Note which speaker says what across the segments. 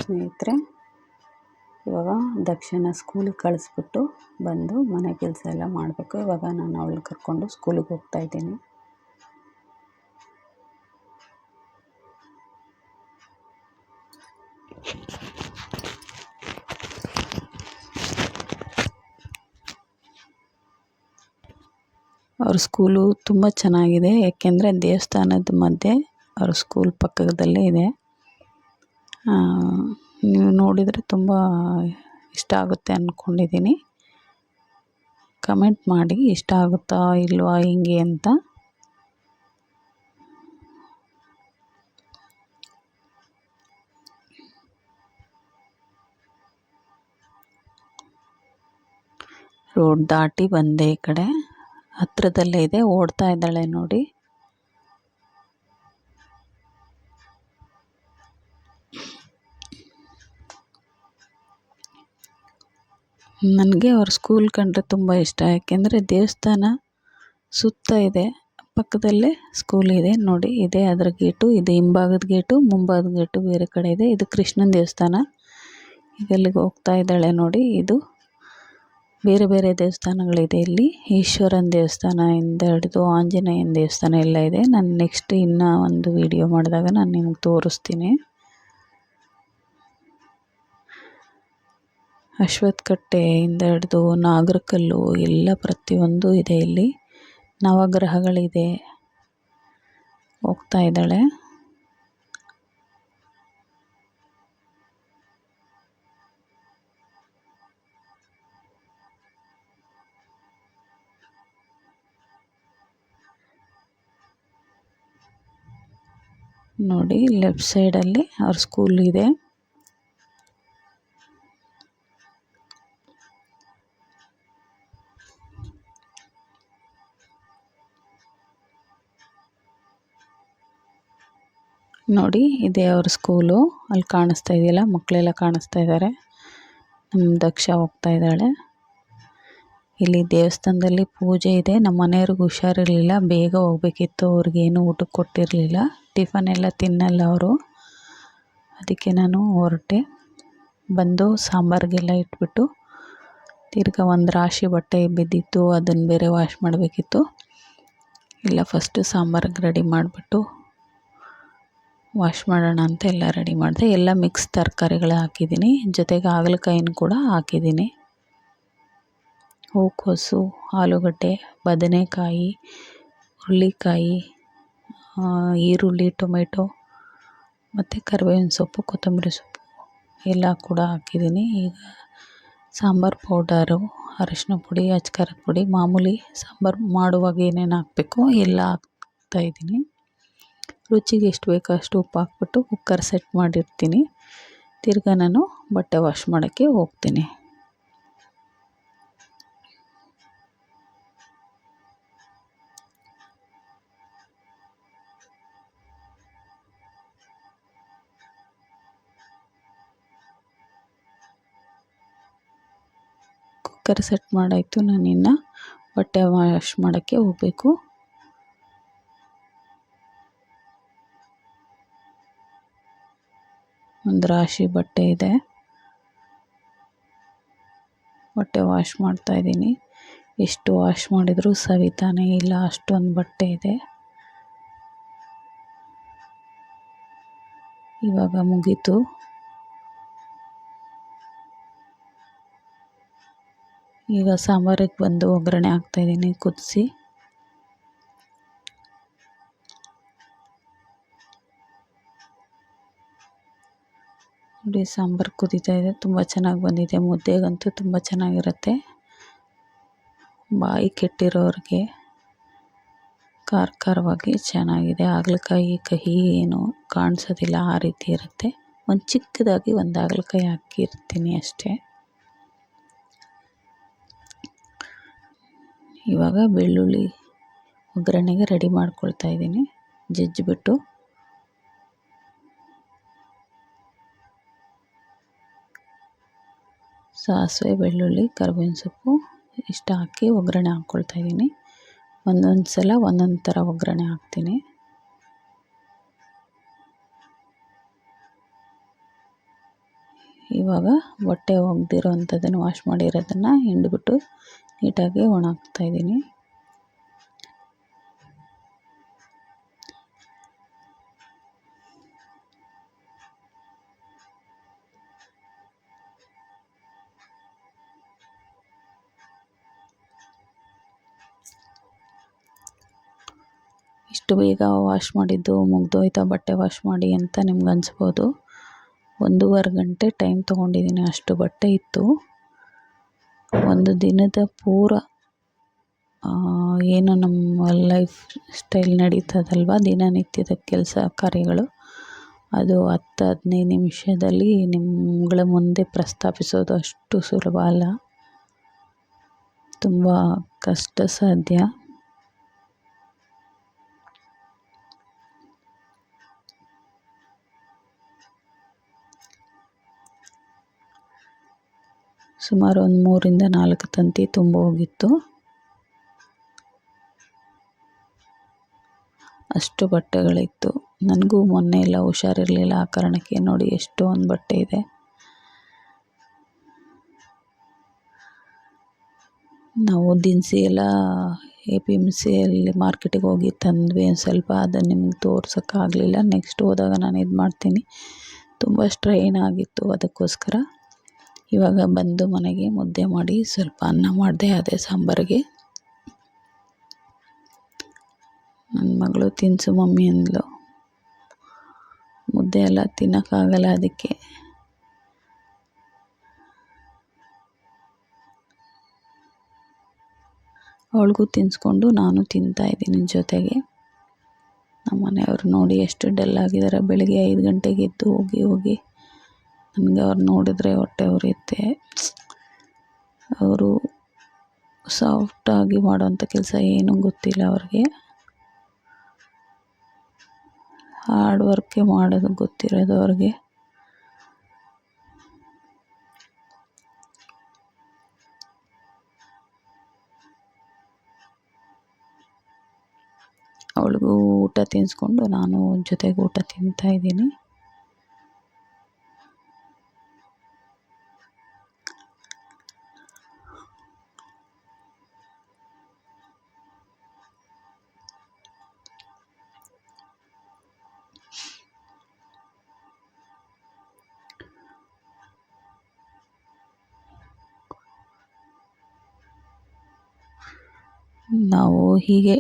Speaker 1: ಸ್ನೇಹಿತರೆ, ಇವಾಗ ದಕ್ಷಿಣ ಸ್ಕೂಲಿಗೆ ಕಳಿಸ್ಬಿಟ್ಟು ಬಂದು ಮನೆ ಕೆಲಸ ಎಲ್ಲ ಮಾಡಬೇಕು. ಇವಾಗ ನಾನು ಅವಳನ್ನ ಕರ್ಕೊಂಡು ಸ್ಕೂಲಿಗೆ ಹೋಗ್ತಾಯಿದ್ದೀನಿ. ಅವ್ರ ಸ್ಕೂಲು ತುಂಬ ಚೆನ್ನಾಗಿದೆ, ಏಕೆಂದರೆ ದೇವಸ್ಥಾನದ ಮಧ್ಯೆ ಅವ್ರ ಸ್ಕೂಲ್ ಪಕ್ಕದಲ್ಲೇ ಇದೆ. ನೀವು ನೋಡಿದರೆ ತುಂಬ ಇಷ್ಟ ಆಗುತ್ತೆ ಅಂದ್ಕೊಂಡಿದ್ದೀನಿ. ಕಮೆಂಟ್ ಮಾಡಿ ಇಷ್ಟ ಆಗುತ್ತಾ ಇಲ್ವಾ ಹಿಂಗೆ ಅಂತ. ರೋಡ್ ದಾಟಿ ಬಂದೆ, ಈ ಕಡೆ ಹತ್ರದಲ್ಲೇ ಇದೆ. ಓಡ್ತಾ ಇದ್ದಾಳೆ ನೋಡಿ. ನನಗೆ ಅವ್ರ ಸ್ಕೂಲ್ ಕಂಡ್ರೆ ತುಂಬ ಇಷ್ಟ, ಯಾಕೆಂದರೆ ದೇವಸ್ಥಾನ ಸುತ್ತ ಇದೆ, ಪಕ್ಕದಲ್ಲೇ ಸ್ಕೂಲ್ ಇದೆ ನೋಡಿ. ಇದೆ ಅದರ ಗೇಟು, ಇದು ಹಿಂಭಾಗದ ಗೇಟು, ಮುಂಭಾಗದ ಗೇಟು ಬೇರೆ ಕಡೆ ಇದೆ. ಇದು ಕೃಷ್ಣನ ದೇವಸ್ಥಾನ. ಈಗ ಅಲ್ಲಿಗೆ ಹೋಗ್ತಾ ಇದ್ದಾಳೆ ನೋಡಿ. ಇದು ಬೇರೆ ಬೇರೆ ದೇವಸ್ಥಾನಗಳಿದೆ ಇಲ್ಲಿ. ಈಶ್ವರನ ದೇವಸ್ಥಾನದಿಂದ ಹಿಡಿದು ಆಂಜನೇಯನ ದೇವಸ್ಥಾನ ಎಲ್ಲ ಇದೆ. ನಾನು ನೆಕ್ಸ್ಟ್ ಇನ್ನೂ ಒಂದು ವಿಡಿಯೋ ಮಾಡಿದಾಗ ನಾನು ನಿಮಗೆ ತೋರಿಸ್ತೀನಿ. ಅಶ್ವತ್ಥಕಟ್ಟೆಯಿಂದ ಹಿಡಿದು ನಾಗರಕಲ್ಲು ಎಲ್ಲ ಪ್ರತಿಯೊಂದು ಇದೆ ಇಲ್ಲಿ. ನವಗ್ರಹಗಳಿದೆ. ಹೋಗ್ತಾ ಇದ್ದಾಳೆ. ನೋಡಿ, ಲೆಫ್ಟ್ ಸೈಡಲ್ಲಿ ಅವ್ರ ಸ್ಕೂಲ್ ಇದೆ. ನೋಡಿ, ಇದೆ ಅವ್ರ ಸ್ಕೂಲು. ಅಲ್ಲಿ ಕಾಣಿಸ್ತಾ ಇದೆಯಲ್ಲ, ಮಕ್ಕಳೆಲ್ಲ ಕಾಣಿಸ್ತಾ ಇದ್ದಾರೆ. ನಮ್ಮ ದಕ್ಷ ಹೋಗ್ತಾ ಇದ್ದಾಳೆ. ಇಲ್ಲಿ ದೇವಸ್ಥಾನದಲ್ಲಿ ಪೂಜೆ ಇದೆ. ನಮ್ಮ ಮನೆಯವ್ರಿಗೆ ಹುಷಾರಿರಲಿಲ್ಲ, ಬೇಗ ಹೋಗ್ಬೇಕಿತ್ತು. ಅವ್ರಿಗೇನು ಊಟಕ್ಕೆ ಕೊಟ್ಟಿರಲಿಲ್ಲ, ಟಿಫನ್ ಎಲ್ಲ ತಿನ್ನಲ್ಲ ಅವರು. ಅದಕ್ಕೆ ನಾನು ಹೊರಟೆ. ಬಂದು ಸಾಂಬಾರಿಗೆಲ್ಲ ಇಟ್ಬಿಟ್ಟು ತಿರ್ಗಾ ಒಂದು ರಾಶಿ ಬಟ್ಟೆ ಬಿದ್ದಿತ್ತು, ಅದನ್ನು ಬೇರೆ ವಾಶ್ ಮಾಡಬೇಕಿತ್ತು. ಇಲ್ಲ ಫಸ್ಟು ಸಾಂಬಾರಿಗೆ ರೆಡಿ ಮಾಡಿಬಿಟ್ಟು ವಾಶ್ ಮಾಡೋಣ ಅಂತ ಎಲ್ಲ ರೆಡಿ ಮಾಡಿದೆ. ಎಲ್ಲ ಮಿಕ್ಸ್ ತರಕಾರಿಗಳು ಹಾಕಿದ್ದೀನಿ, ಜೊತೆಗೆ ಹಾಗಲಕಾಯಿನೂ ಕೂಡ ಹಾಕಿದ್ದೀನಿ. ಹೂಕೋಸು, ಆಲೂಗಡ್ಡೆ, ಬದನೆಕಾಯಿ, ಹುರುಳಿಕಾಯಿ, ಈರುಳ್ಳಿ, ಟೊಮೆಟೊ ಮತ್ತು ಕರಿಬೇವಿನ ಸೊಪ್ಪು, ಕೊತ್ತಂಬರಿ ಸೊಪ್ಪು ಎಲ್ಲ ಕೂಡ ಹಾಕಿದ್ದೀನಿ. ಈಗ ಸಾಂಬಾರು ಪೌಡರು, ಅರಿಶಿನ ಪುಡಿ, ಅಚ್ಕಾರದ ಪುಡಿ, ಮಾಮೂಲಿ ಸಾಂಬಾರು ಮಾಡುವಾಗ ಏನೇನು ಹಾಕಬೇಕು ಎಲ್ಲ ಹಾಕ್ತಾಯಿದ್ದೀನಿ. ರುಚಿಗೆ ಎಷ್ಟು ಬೇಕೋ ಅಷ್ಟು ಉಪ್ಪು ಹಾಕ್ಬಿಟ್ಟು ಕುಕ್ಕರ್ ಸೆಟ್ ಮಾಡಿರ್ತೀನಿ. ತಿರ್ಗಾ ನಾನು ಬಟ್ಟೆ ವಾಶ್ ಮಾಡೋಕ್ಕೆ ಹೋಗ್ತೀನಿ. ಕುಕ್ಕರ್ ಸೆಟ್ ಮಾಡಾಯಿತು. ನಾನಿನ್ನು ಬಟ್ಟೆ ವಾಶ್ ಮಾಡೋಕ್ಕೆ ಹೋಗಬೇಕು. ಒಂದು ರಾಶಿ ಬಟ್ಟೆ ಇದೆ, ಬಟ್ಟೆ ವಾಶ್ ಮಾಡ್ತಾಯಿದ್ದೀನಿ. ಎಷ್ಟು ವಾಶ್ ಮಾಡಿದರೂ ಸವಿತಾನೇ ಇಲ್ಲ, ಅಷ್ಟೊಂದು ಬಟ್ಟೆ ಇದೆ. ಇವಾಗ ಮುಗೀತು. ಈಗ ಸಾಂಬಾರಿಗೆ ಬಂದು ಒಗ್ಗರಣೆ ಹಾಕ್ತಾಯಿದ್ದೀನಿ ಕುದಿಸಿ. ನೋಡಿ, ಸಾಂಬಾರು ಕುದೀತಾ ಇದೆ, ತುಂಬ ಚೆನ್ನಾಗಿ ಬಂದಿದೆ. ಮುದ್ದೆಗಂತೂ ತುಂಬ ಚೆನ್ನಾಗಿರುತ್ತೆ. ಬಾಯಿ ಕೆಟ್ಟಿರೋರಿಗೆ ಖಾರ ಖಾರವಾಗಿ ಚೆನ್ನಾಗಿದೆ. ಹಾಗಲಕಾಯಿ ಕಹಿ ಏನು ಕಾಣಿಸೋದಿಲ್ಲ, ಆ ರೀತಿ ಇರುತ್ತೆ. ಒಂದು ಚಿಕ್ಕದಾಗಿ ಒಂದು ಹಾಗಲಕಾಯಿ ಹಾಕಿರ್ತೀನಿ ಅಷ್ಟೇ. ಇವಾಗ ಬೆಳ್ಳುಳ್ಳಿ ಒಗ್ಗರಣೆಗೆ ರೆಡಿ ಮಾಡ್ಕೊಳ್ತಾ ಇದ್ದೀನಿ. ಜಜ್ಜಿಬಿಟ್ಟು ಸಾಸಿವೆ, ಬೆಳ್ಳುಳ್ಳಿ, ಕರಿಬೇವಿನ ಸೊಪ್ಪು ಇಷ್ಟು ಹಾಕಿ ಒಗ್ಗರಣೆ ಹಾಕ್ಕೊಳ್ತಾ ಇದ್ದೀನಿ. ಒಂದೊಂದು ಸಲ ಒಂದೊಂದು ಥರ ಒಗ್ಗರಣೆ ಹಾಕ್ತೀನಿ. ಇವಾಗ ಬಟ್ಟೆ ಒಗ್ದಿರೋ ಅಂಥದ್ದನ್ನು ವಾಶ್ ಮಾಡಿರೋದನ್ನು ಹಿಂಡ್ಬಿಟ್ಟು ನೀಟಾಗಿ ಒಣ ಹಾಕ್ತಾಯಿದ್ದೀನಿ. ಇಷ್ಟು ಬೇಗ ವಾಶ್ ಮಾಡಿದ್ದು ಮುಗ್ದೋಯ್ತಾ ಬಟ್ಟೆ ವಾಶ್ ಮಾಡಿ ಅಂತ ನಿಮ್ಗೆ ಅನಿಸ್ಬೋದು. 1.5 ಗಂಟೆ ಟೈಮ್ ತೊಗೊಂಡಿದ್ದೀನಿ, ಅಷ್ಟು ಬಟ್ಟೆ ಇತ್ತು. ಒಂದು ದಿನದ ಪೂರ ಏನು ನಮ್ಮ ಲೈಫ್ ಸ್ಟೈಲ್ ನಡೀತದಲ್ವ, ದಿನನಿತ್ಯದ ಕೆಲಸ ಕಾರ್ಯಗಳು, ಅದು 10-15 ನಿಮಿಷದಲ್ಲಿ ನಿಮ್ಗಳ ಮುಂದೆ ಪ್ರಸ್ತಾಪಿಸೋದು ಅಷ್ಟು ಸುಲಭ ಅಲ್ಲ, ತುಂಬ ಕಷ್ಟ ಸಾಧ್ಯ. ಸುಮಾರು ಒಂದು 3-4 ತಂತಿ ತುಂಬ ಹೋಗಿತ್ತು. ಅಷ್ಟು ಬಟ್ಟೆಗಳಿತ್ತು. ನನಗೂ ಮೊನ್ನೆ ಎಲ್ಲ ಹುಷಾರಿರಲಿಲ್ಲ, ಆ ಕಾರಣಕ್ಕೆ ನೋಡಿ ಎಷ್ಟೊಂದು ಬಟ್ಟೆ ಇದೆ. ನಾವು ದಿನಸಿ ಎಲ್ಲ APMCಯಲ್ಲಿ ಮಾರ್ಕೆಟಿಗೆ ಹೋಗಿ ತಂದ್ವಿ ಸ್ವಲ್ಪ, ಅದನ್ನು ನಿಮ್ಗೆ ತೋರ್ಸೋಕ್ಕಾಗಲಿಲ್ಲ. ನೆಕ್ಸ್ಟ್ ಹೋದಾಗ ನಾನು ಇದು ಮಾಡ್ತೀನಿ. ತುಂಬ ಸ್ಟ್ರೈನ್ ಆಗಿತ್ತು, ಅದಕ್ಕೋಸ್ಕರ ಇವಾಗ ಬಂದು ಮನೆಗೆ ಮುದ್ದೆ ಮಾಡಿ ಸ್ವಲ್ಪ ಅನ್ನ ಮಾಡಿದೆ, ಅದೇ ಸಾಂಬಾರಿಗೆ. ನನ್ನ ಮಗಳು ತಿನ್ಸು ಮಮ್ಮಿ ಅಂದ್ಲು, ಮುದ್ದೆ ಎಲ್ಲ ತಿನ್ನೋಕ್ಕಾಗಲ್ಲ, ಅದಕ್ಕೆ ಅವಳಿಗೂ ತಿನ್ನಿಸ್ಕೊಂಡು ನಾನು ತಿಂತಾಯಿದ್ದೀನಿ ಜೊತೆಗೆ. ನಮ್ಮ ಮನೆಯವರು ನೋಡಿ ಎಷ್ಟು ಡಲ್ ಆಗಿದ್ದಾರೆ. ಬೆಳಿಗ್ಗೆ 5 ಗಂಟೆಗೆ ಎದ್ದು ಹೋಗಿ ನನಗೆ ಅವ್ರು ನೋಡಿದ್ರೆ ಹೊಟ್ಟೆ ಉರಿಯುತ್ತೆ. ಅವರು ಸಾಫ್ಟಾಗಿ ಮಾಡೋವಂಥ ಕೆಲಸ ಏನೂ ಗೊತ್ತಿಲ್ಲ ಅವ್ರಿಗೆ, ಹಾರ್ಡ್ ವರ್ಕೇ ಮಾಡೋದು ಗೊತ್ತಿರೋದು ಅವ್ರಿಗೆ. ಅವಳಿಗೂ ಊಟ ತಿನ್ನಿಸ್ಕೊಂಡು ನಾನು ಜೊತೆಗೆ ಊಟ ತಿಂತಾಯಿದ್ದೀನಿ. ನಾವು ಹೀಗೆ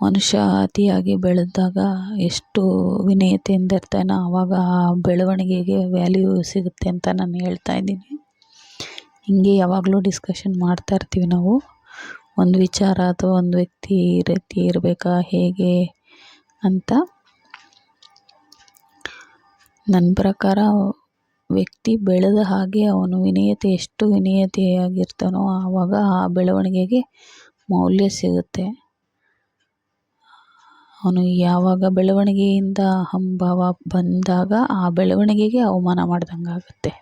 Speaker 1: ಮನುಷ್ಯ ಅತಿಯಾಗಿ ಬೆಳೆದಾಗ ಎಷ್ಟು ವಿನಯತೆಯಿಂದ ಇರ್ತಾನೋ ಆವಾಗ ಆ ಬೆಳವಣಿಗೆಗೆ ವ್ಯಾಲ್ಯೂ ಸಿಗುತ್ತೆ ಅಂತ ನಾನು ಹೇಳ್ತಾ ಇದ್ದೀನಿ. ಹಿಂಗೆ ಯಾವಾಗಲೂ ಡಿಸ್ಕಷನ್ ಮಾಡ್ತಾ ಇರ್ತೀವಿ ನಾವು, ಒಂದು ವಿಚಾರ ಅಥವಾ ಒಂದು ವ್ಯಕ್ತಿ ಈ ರೀತಿ ಇರಬೇಕಾ ಹೇಗೆ ಅಂತ. ನನ್ನ ಪ್ರಕಾರ ವ್ಯಕ್ತಿ ಬೆಳೆದ ಹಾಗೆ ಅವನು ವಿನಯತೆ ಎಷ್ಟು ವಿನಯತೆಯಾಗಿರ್ತಾನೋ ಆವಾಗ ಆ ಬೆಳವಣಿಗೆಗೆ ಮೌಲ್ಯ ಸಿಗುತ್ತೆ. ಅವನು ಯಾವಾಗ ಬೆಳವಣಿಗೆಯಿಂದ ಅಹಂಭಾವ ಬಂದಾಗ ಆ ಬೆಳವಣಿಗೆಗೆ ಅವಮಾನ ಮಾಡ್ದಂಗೆ ಆಗುತ್ತೆ.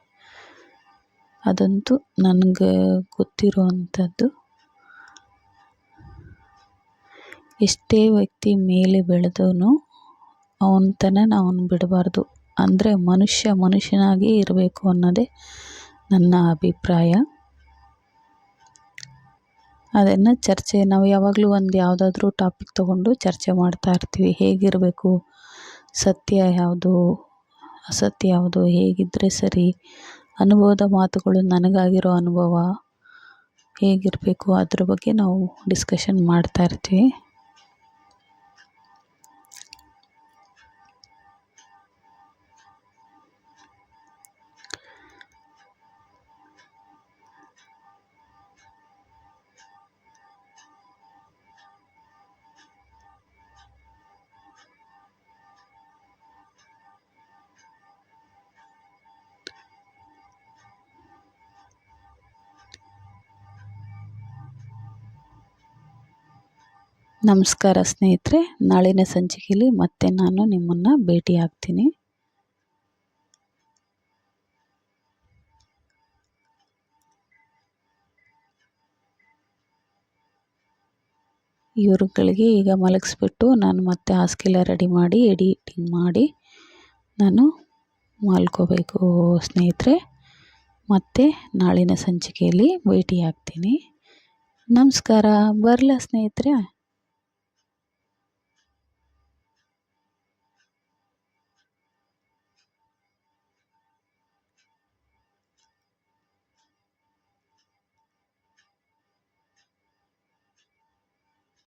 Speaker 1: ಅದಂತೂ ನನಗೆ ಗೊತ್ತಿರುವಂಥದ್ದು. ಎಷ್ಟೇ ವ್ಯಕ್ತಿ ಮೇಲೆ ಬೆಳೆದವನು ಅವನ ಅವನು ಬಿಡಬಾರ್ದು. ಅಂದರೆ ಮನುಷ್ಯನಾಗಿ ಇರಬೇಕು ಅನ್ನೋದೇ ನನ್ನ ಅಭಿಪ್ರಾಯ. ಅದನ್ನು ನಾವು ಯಾವಾಗಲೂ ಒಂದು ಯಾವುದಾದ್ರೂ ಟಾಪಿಕ್ ತೊಗೊಂಡು ಚರ್ಚೆ ಮಾಡ್ತಾ ಇರ್ತೀವಿ. ಹೇಗಿರಬೇಕು, ಸತ್ಯ ಯಾವುದು, ಅಸತ್ಯ ಯಾವುದು, ಹೇಗಿದ್ದರೆ ಸರಿ, ಅನುಭವದ ಮಾತುಗಳು, ನನಗಾಗಿರೋ ಅನುಭವ ಹೇಗಿರಬೇಕು, ಅದ್ರ ಬಗ್ಗೆ ನಾವು ಡಿಸ್ಕಷನ್ ಮಾಡ್ತಾ ಇರ್ತೀವಿ. ನಮಸ್ಕಾರ ಸ್ನೇಹಿತರೆ, ನಾಳಿನ ಸಂಚಿಕೆಯಲ್ಲಿ ಮತ್ತೆ ನಾನು ನಿಮ್ಮನ್ನು ಭೇಟಿ ಆಗ್ತೀನಿ. ಇವ್ರುಗಳಿಗೆ ಈಗ ಮಲಗಿಸ್ಬಿಟ್ಟು ನಾನು ಮತ್ತೆ ಹಾಸಿಗೆಲ್ಲ ರೆಡಿ ಮಾಡಿ ಎಡಿಟಿಂಗ್ ಮಾಡಿ ನಾನು ಮಲ್ಕೋಬೇಕು ಸ್ನೇಹಿತರೆ. ಮತ್ತೆ ನಾಳಿನ ಸಂಚಿಕೆಯಲ್ಲಿ ಭೇಟಿ ಆಗ್ತೀನಿ. ನಮಸ್ಕಾರ. ಬರಲಾ ಸ್ನೇಹಿತರೆ?